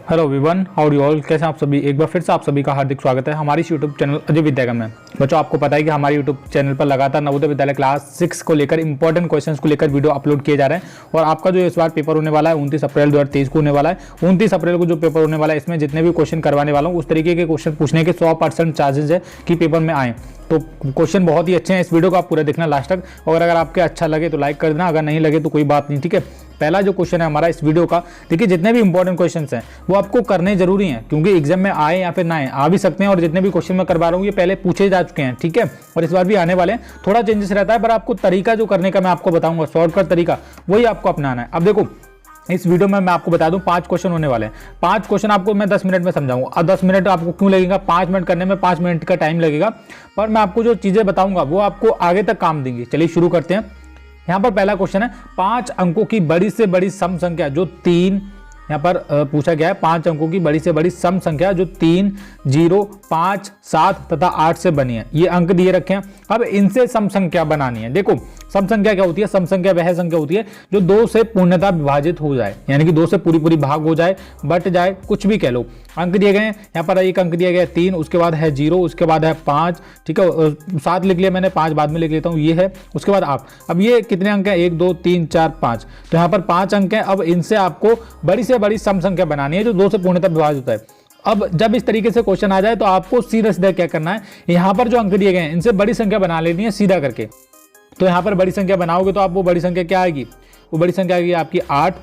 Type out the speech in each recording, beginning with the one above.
Hello everyone, how do all, कैसे हैं आप सभी। एक बार फिर से आप सभी का हार्दिक स्वागत है हमारी यूट्यूब चैनल अजय विद्यागम में। बच्चों, आपको पता है कि हमारे यूट्यूब चैनल पर लगातार नवोदय विद्यालय क्लास 6 को लेकर इंपॉर्टेंट क्वेश्चंस को लेकर वीडियो अपलोड किए जा रहे हैं। और आपका जो इस बार पेपर होने वाला है 29 अप्रैल 2023 को होने वाला है। 29 अप्रैल को जो पेपर होने वाला है, इसमें जितने भी क्वेश्चन करवाने वाला हूँ उस तरीके के क्वेश्चन पूछने के 100% चांसेस है कि पेपर में आए। तो क्वेश्चन बहुत ही अच्छे हैं। इस वीडियो को आप पूरा देखना लास्ट तक, और अगर आपके अच्छा लगे तो लाइक कर देना, अगर नहीं लगे तो कोई बात नहीं, ठीक है। पहला जो क्वेश्चन है हमारा इस वीडियो का, देखिए जितने भी इंपॉर्टेंट क्वेश्चंस हैं वो आपको करने जरूरी हैं, क्योंकि एग्जाम में आए या फिर ना आए, आ भी सकते हैं। और जितने भी क्वेश्चन मैं करवा रहा हूँ ये पहले पूछे जा चुके हैं, ठीक है, और इस बार भी आने वाले हैं। थोड़ा चेंजेस रहता है, पर आपको तरीका जो करने का मैं आपको बताऊंगा, शॉर्टकट तरीका, वही आपको अपनाना है। अब देखो, इस वीडियो में मैं आपको बता दूं 5 क्वेश्चन होने वाले हैं। 5 क्वेश्चन आपको मैं 10 मिनट में समझाऊंगा। और 10 मिनट आपको क्यों लगेगा, 5 मिनट करने में 5 मिनट का टाइम लगेगा, पर मैं आपको जो चीजें बताऊंगा वो आपको आगे तक काम देंगी। चलिए शुरू करते हैं। यहाँ पर पहला क्वेश्चन है, 5 अंकों की बड़ी से बड़ी सम संख्या जो 3, यहाँ पर पूछा गया है 5 अंकों की बड़ी से बड़ी सम संख्या जो 3, 0, 5, 7 तथा 8 से बनी है। ये अंक दिए रखे हैं। अब इनसे सम संख्या बनानी है। देखो, सम संख्या क्या होती है? सम संख्या वह संख्या होती है जो 2 से पूर्णतः विभाजित हो जाए, यानी कि 2 से पूरी भाग हो जाए, बट जाए, कुछ भी कह लो। अंक दिए गए हैं, यहाँ पर एक अंक दिया गया है 3, उसके बाद है 0, उसके बाद है 5, ठीक है, 7 लिख लिया मैंने, 5 बाद में लिख लेता हूँ, ये है। उसके बाद आप, अब ये कितने अंक हैं? 1, 2, 3, 4, 5, तो यहाँ पर 5 अंक हैं। अब इनसे आपको बड़ी से बड़ी सम संख्या बनानी है जो 2 से पूर्णतः विभाजित होता है। अब जब इस तरीके से क्वेश्चन आ जाए तो आपको सीधा सीधा क्या करना है, यहाँ पर जो अंक दिए गए हैं इनसे बड़ी संख्या बना लेनी है सीधा करके। तो यहाँ पर बड़ी संख्या बनाओगे तो आप वो बड़ी संख्या क्या आएगी? वो बड़ी संख्या आएगी आपकी 8,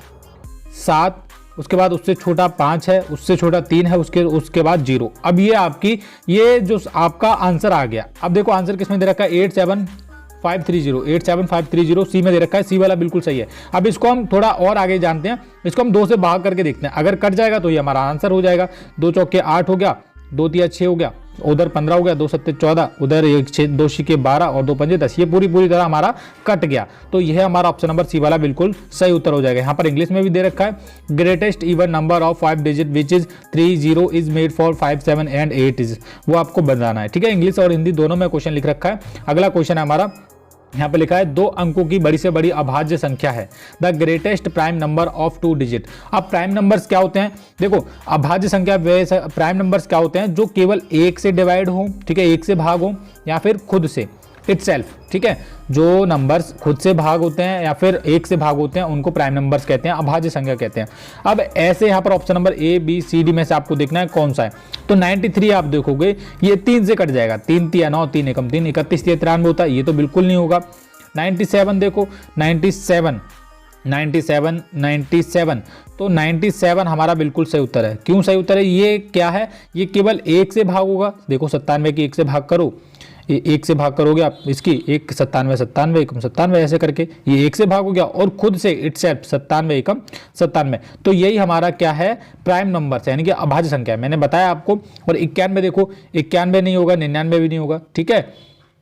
7, उसके बाद उससे छोटा 5 है, उससे छोटा 3 है, उसके बाद 0। अब ये आपकी, ये जो आपका आंसर आ गया। अब देखो आंसर किसमें दे रखा है? 87530, 87530 सी में दे रखा है। सी वाला बिल्कुल सही है। अब इसको हम थोड़ा और आगे जानते हैं, इसको हम 2 से भाग करके देखते हैं। अगर कट जाएगा तो ये हमारा आंसर हो जाएगा। 2 चौके 8 हो गया, 2 तिया 6 हो गया, उधर 15 हो गया, 2 सत्ते 14, उधर 2 छिके 12 और 2 पंजे 10। ये पूरी तरह हमारा कट गया। तो यह हमारा ऑप्शन नंबर सी वाला बिल्कुल सही उत्तर हो जाएगा। यहाँ पर इंग्लिश में भी दे रखा है, greatest even number of 5 digit which is 3, 0 is made for 5, 7 and 8 is, वो आपको बताना है, ठीक है। इंग्लिश और हिंदी दोनों में क्वेश्चन लिख रखा है। अगला क्वेश्चन है हमारा, यहाँ पे लिखा है 2 अंकों की बड़ी से बड़ी अभाज्य संख्या है the greatest prime number of 2 digit. अब प्राइम नंबर्स क्या होते हैं? देखो, अभाज्य संख्या प्राइम नंबर्स क्या होते हैं? जो केवल 1 से डिवाइड हो, ठीक है, 1 से भाग हो, या फिर खुद से इटसेल्फ, ठीक है। जो नंबर्स खुद से भाग होते हैं या फिर 1 से भाग होते हैं उनको प्राइम नंबर्स कहते हैं, अभाज्य संख्या कहते हैं। अब ऐसे यहाँ पर option number A, B, C, D में से आपको देखना है कौन सा है। तो 93 आप देखोगे ये 3 से कट जाएगा, 3 तिया 9, 3 एकम 3, 31 तिया 93 होता है, ये तो बिल्कुल नहीं होगा। 97 देखो, 97, तो 97 हमारा बिल्कुल सही उत्तर है। क्यों सही उत्तर है? ये क्या है? ये केवल 1 से भाग होगा। देखो 97 की 1 से भाग करो, 1 से भाग करोगे आप इसकी 1, 97, 97 एकम 97, ऐसे करके ये 1 से भाग हो गया, और खुद से इटसेल्फ 97 एकम 97। तो यही हमारा क्या है? प्राइम नंबर है, यानी कि अभाज्य संख्या है। मैंने बताया आपको। और 91 देखो, 91 नहीं होगा, 99 भी नहीं होगा, ठीक है।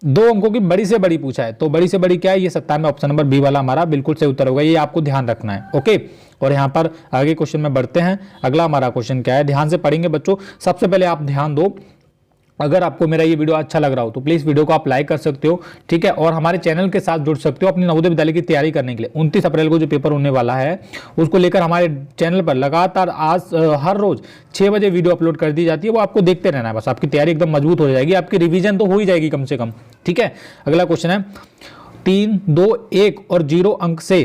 2 अंकों की बड़ी से बड़ी पूछा है, तो बड़ी से बड़ी क्या है? ये 97, ऑप्शन नंबर बी वाला हमारा बिल्कुल सही उत्तर होगा। ये आपको ध्यान रखना है, ओके। और यहाँ पर आगे क्वेश्चन में बढ़ते हैं। अगला हमारा क्वेश्चन क्या है? ध्यान से पढ़ेंगे बच्चों। सबसे पहले आप ध्यान दो, अगर आपको मेरा ये वीडियो अच्छा लग रहा हो तो प्लीज़ वीडियो को आप लाइक कर सकते हो, ठीक है, और हमारे चैनल के साथ जुड़ सकते हो अपनी नवोदय विद्यालय की तैयारी करने के लिए। 29 अप्रैल को जो पेपर होने वाला है उसको लेकर हमारे चैनल पर लगातार हर रोज 6 बजे वीडियो अपलोड कर दी जाती है। वो आपको देखते रहना है, बस आपकी तैयारी एकदम मजबूत हो जाएगी, आपकी रिविजन तो हो ही जाएगी कम से कम, ठीक है। अगला क्वेश्चन है, 3, 2, 1 और 0 अंक से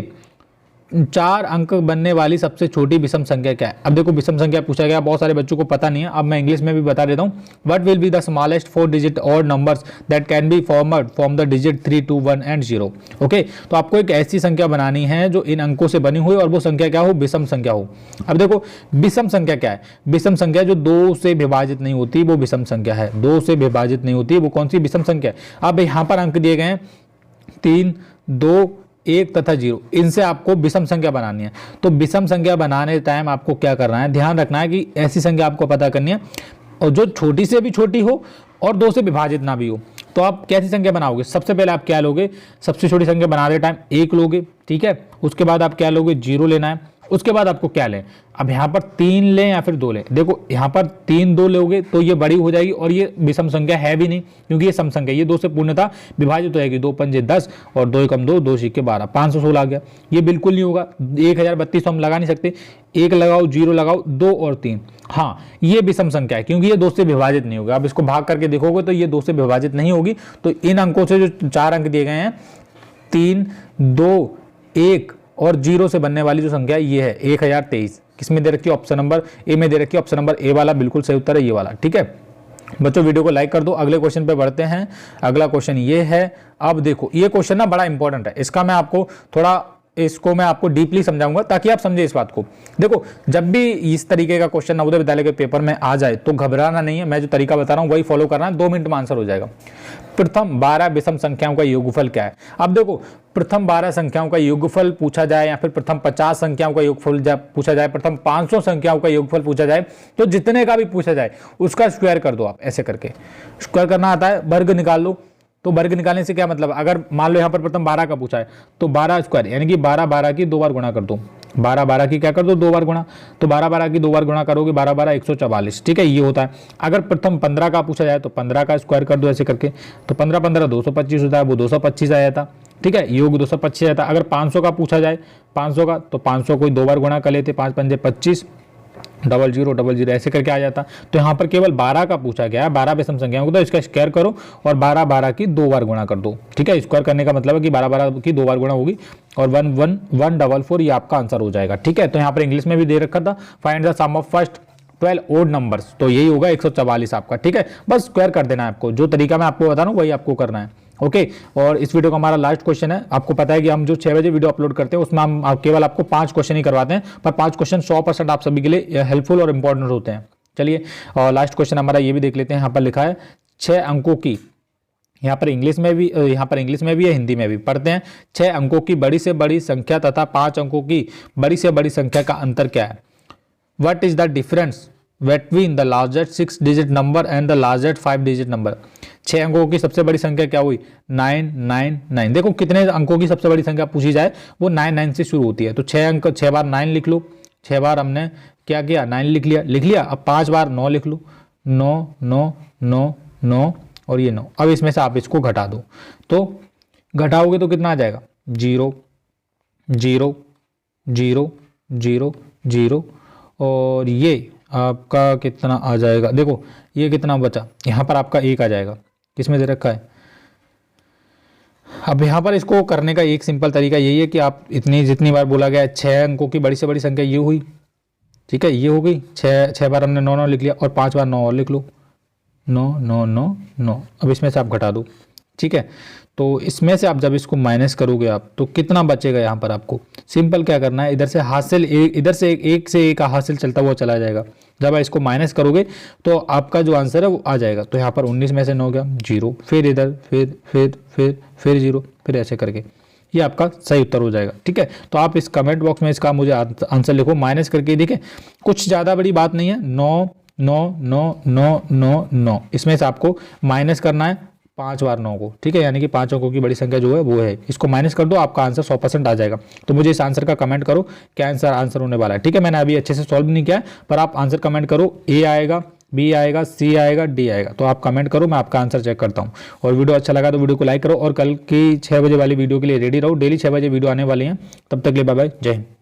4 अंक बनने वाली सबसे छोटी विषम संख्या क्या है? अब देखो, विषम संख्या पूछा गया, बहुत सारे बच्चों को पता नहीं है। अब मैं इंग्लिश में भी बता देता हूँ। What will be the smallest 4 digit और numbers that can be formed from the digit 3, 2, 1 and 0। Okay, तो आपको एक ऐसी संख्या बनानी है जो इन अंकों से बनी हुई और वो संख्या क्या हो? विषम संख्या हो। अब देखो, विषम संख्या क्या है? विषम संख्या जो 2 से विभाजित नहीं होती वो विषम संख्या है। 2 से विभाजित नहीं होती वो कौन सी विषम संख्या है? अब यहाँ पर अंक दिए गए हैं 3, 2, 1 तथा 0, इनसे आपको विषम संख्या बनानी है। तो विषम संख्या बनाने टाइम आपको क्या करना है? ध्यान रखना है कि ऐसी संख्या आपको पता करनी है और जो छोटी से भी छोटी हो और 2 से विभाजित ना भी हो। तो आप कैसी संख्या बनाओगे? सबसे पहले आप क्या लोगे? सबसे छोटी संख्या बनाते टाइम 1 लोगे, ठीक है। उसके बाद आप क्या लोगे? 0 लेना है। उसके बाद आपको क्या लें, अब यहाँ पर 3 लें या फिर 2 लें। देखो यहाँ पर 3 2 लोगे तो ये बड़ी हो जाएगी और ये विषम संख्या है भी नहीं, क्योंकि ये सम संख्या, ये 2 से पूर्णतः विभाजित हो जाएगी। 2 पंजे 10 और 2 एकम 2, 2 सिक्के 12, 516 आ गया। ये बिल्कुल नहीं होगा, 1032 हम लगा नहीं सकते। 1 लगाओ, 0 लगाओ, 2 और 3, हाँ ये विषम संख्या है, क्योंकि ये 2 से विभाजित नहीं होगा। अब इसको भाग करके देखोगे तो ये 2 से विभाजित नहीं होगी। तो इन अंकों से जो 4 अंक दिए गए हैं, 3, 2, 1 और 0 से बनने वाली जो संख्या ये है 1023। किसमें दे रखी है, ऑप्शन नंबर ए में दे रखी है। ऑप्शन नंबर ए वाला बिल्कुल सही उत्तर है, ये वाला। ठीक है बच्चों, वीडियो को लाइक कर दो। अगले क्वेश्चन पे बढ़ते हैं। अगला क्वेश्चन ये है, अब देखो ये क्वेश्चन ना बड़ा इंपॉर्टेंट है, इसको मैं आपको डीपली समझाऊंगा ताकि आप समझे इस बात को। देखो जब भी इस तरीके का क्वेश्चन नवोदय विद्यालय के पेपर में आ जाए तो घबराना नहीं है, मैं जो तरीका बता रहा हूं वही फॉलो करना है, 2 मिनट में आंसर हो जाएगा। प्रथम 12 विषम संख्याओं का योगफल क्या है। अब देखो प्रथम 12 संख्याओं का योगफल पूछा जाए या फिर प्रथम 50 संख्याओं का योगफल पूछा जाए, प्रथम 500 संख्याओं का योगफल पूछा जाए, तो जितने का भी पूछा जाए उसका स्क्वायर कर दो। आप ऐसे करके स्क्वायर करना आता है, वर्ग निकाल लो। तो वर्ग निकालने से क्या मतलब, अगर मान लो यहाँ पर प्रथम 12 का पूछा है तो 12 स्क्वायर यानी कि 12 12 की 2 बार गुणा कर दो। 12 12 की क्या कर दो, 2 बार गुणा। तो 12 12 की 2 बार गुणा करोगे, 12 12 144। ठीक है, ये होता है। अगर प्रथम 15 का पूछा जाए तो 15 का स्क्वायर कर दो ऐसे करके, तो 15 15 225 होता है, वो 225 आया था। ठीक है, योग 225 आया था। अगर 500 का पूछा जाए, 500 का, तो 500 को 2 बार गुणा कर लेते, 5 पंजे 25, 00 00 ऐसे करके आ जाता। तो यहाँ पर केवल 12 का पूछा गया है, 12 विषम संख्याओं को, तो इसका स्क्वायर करो और 12 12 की 2 बार गुणा कर दो। ठीक है, स्क्वायर करने का मतलब है कि 12 12 की 2 बार गुणा होगी और 11144 ये आपका आंसर हो जाएगा। ठीक है, तो यहाँ पर इंग्लिश में भी दे रखा था, find the sum of first 12 odd numbers, तो यही होगा 144 आपका। ठीक है, बस स्क्वायर कर देना है आपको, जो तरीका मैं आपको बता रहा हूँ वही आपको करना है। ओके, और इस वीडियो का हमारा लास्ट क्वेश्चन है। आपको पता है कि हम जो 6 बजे वीडियो अपलोड करते हैं उसमें हम केवल आपको 5 क्वेश्चन ही करवाते हैं, पर 5 क्वेश्चन 100% आप सभी के लिए हेल्पफुल और इंपॉर्टेंट होते हैं। चलिए, और लास्ट क्वेश्चन हमारा ये भी देख लेते हैं। यहाँ पर लिखा है 6 अंकों की, यहाँ पर इंग्लिश में भी है, हिंदी में भी पढ़ते हैं। 6 अंकों की बड़ी से बड़ी संख्या तथा 5 अंकों की बड़ी से बड़ी संख्या का अंतर क्या है। What is the difference between the largest 6 digit number and the largest 5 digit number. 6 अंकों की सबसे बड़ी संख्या क्या हुई, 999। देखो कितने अंकों की सबसे बड़ी संख्या पूछी जाए वो 99 से शुरू होती है। तो 6 अंक, 6 बार 9 लिख लो, 6 बार हमने क्या किया, 9 लिख लिया। अब 5 बार 9 लिख लो, 9 9 9 9 और ये 9। अब इसमें से आप इसको घटा दो, तो घटाओगे तो कितना आ जाएगा, 0 0 0 0 0 और ये आपका कितना आ जाएगा। देखो ये कितना बचा, यहाँ पर आपका 1 आ जाएगा। किसमें दे रखा है। अब यहाँ पर इसको करने का एक सिंपल तरीका यही है कि आप जितनी बार बोला गया है 6 अंकों की बड़ी से बड़ी संख्या ये हुई। ठीक है, ये हो गई। 6 बार हमने 9 9 लिख लिया और 5 बार 9 और लिख लो, 9 9 9 9। अब इसमें से आप घटा दो। ठीक है, तो इसमें से आप जब इसको माइनस करोगे आप, तो कितना बचेगा। यहाँ पर आपको सिंपल क्या करना है, इधर से हासिल इधर से एक से एक हासिल चलता हुआ चला जाएगा। जब आप इसको माइनस करोगे तो आपका जो आंसर है वो आ जाएगा। तो यहाँ पर 19 में से 9 गया, 0, फिर इधर फिर 0, फिर ऐसे करके ये आपका सही उत्तर हो जाएगा। ठीक है, तो आप इस कमेंट बॉक्स में इसका मुझे आंसर लिखो, माइनस करके देखें। कुछ ज़्यादा बड़ी बात नहीं है, 9 9 9 9 9 9, इसमें से आपको माइनस करना है 5 बार 9 को। ठीक है, यानी कि 5 अंकों की बड़ी संख्या जो है वो है, इसको माइनस कर दो, आपका आंसर 100% आ जाएगा। तो मुझे इस आंसर का कमेंट करो क्या आंसर होने वाला है। ठीक है, मैंने अभी अच्छे से सॉल्व नहीं किया है, पर आप आंसर कमेंट करो। ए आएगा, बी आएगा, सी आएगा, डी आएगा, तो आप कमेंट करो, मैं आपका आंसर चेक करता हूँ। और वीडियो अच्छा लगा तो वीडियो को लाइक करो और कल की 6 बजे वाली वीडियो के लिए रेडी रहो। डेली 6 बजे वीडियो आने वाली है। तब तक के लिए बाय बाय, जय हिंद।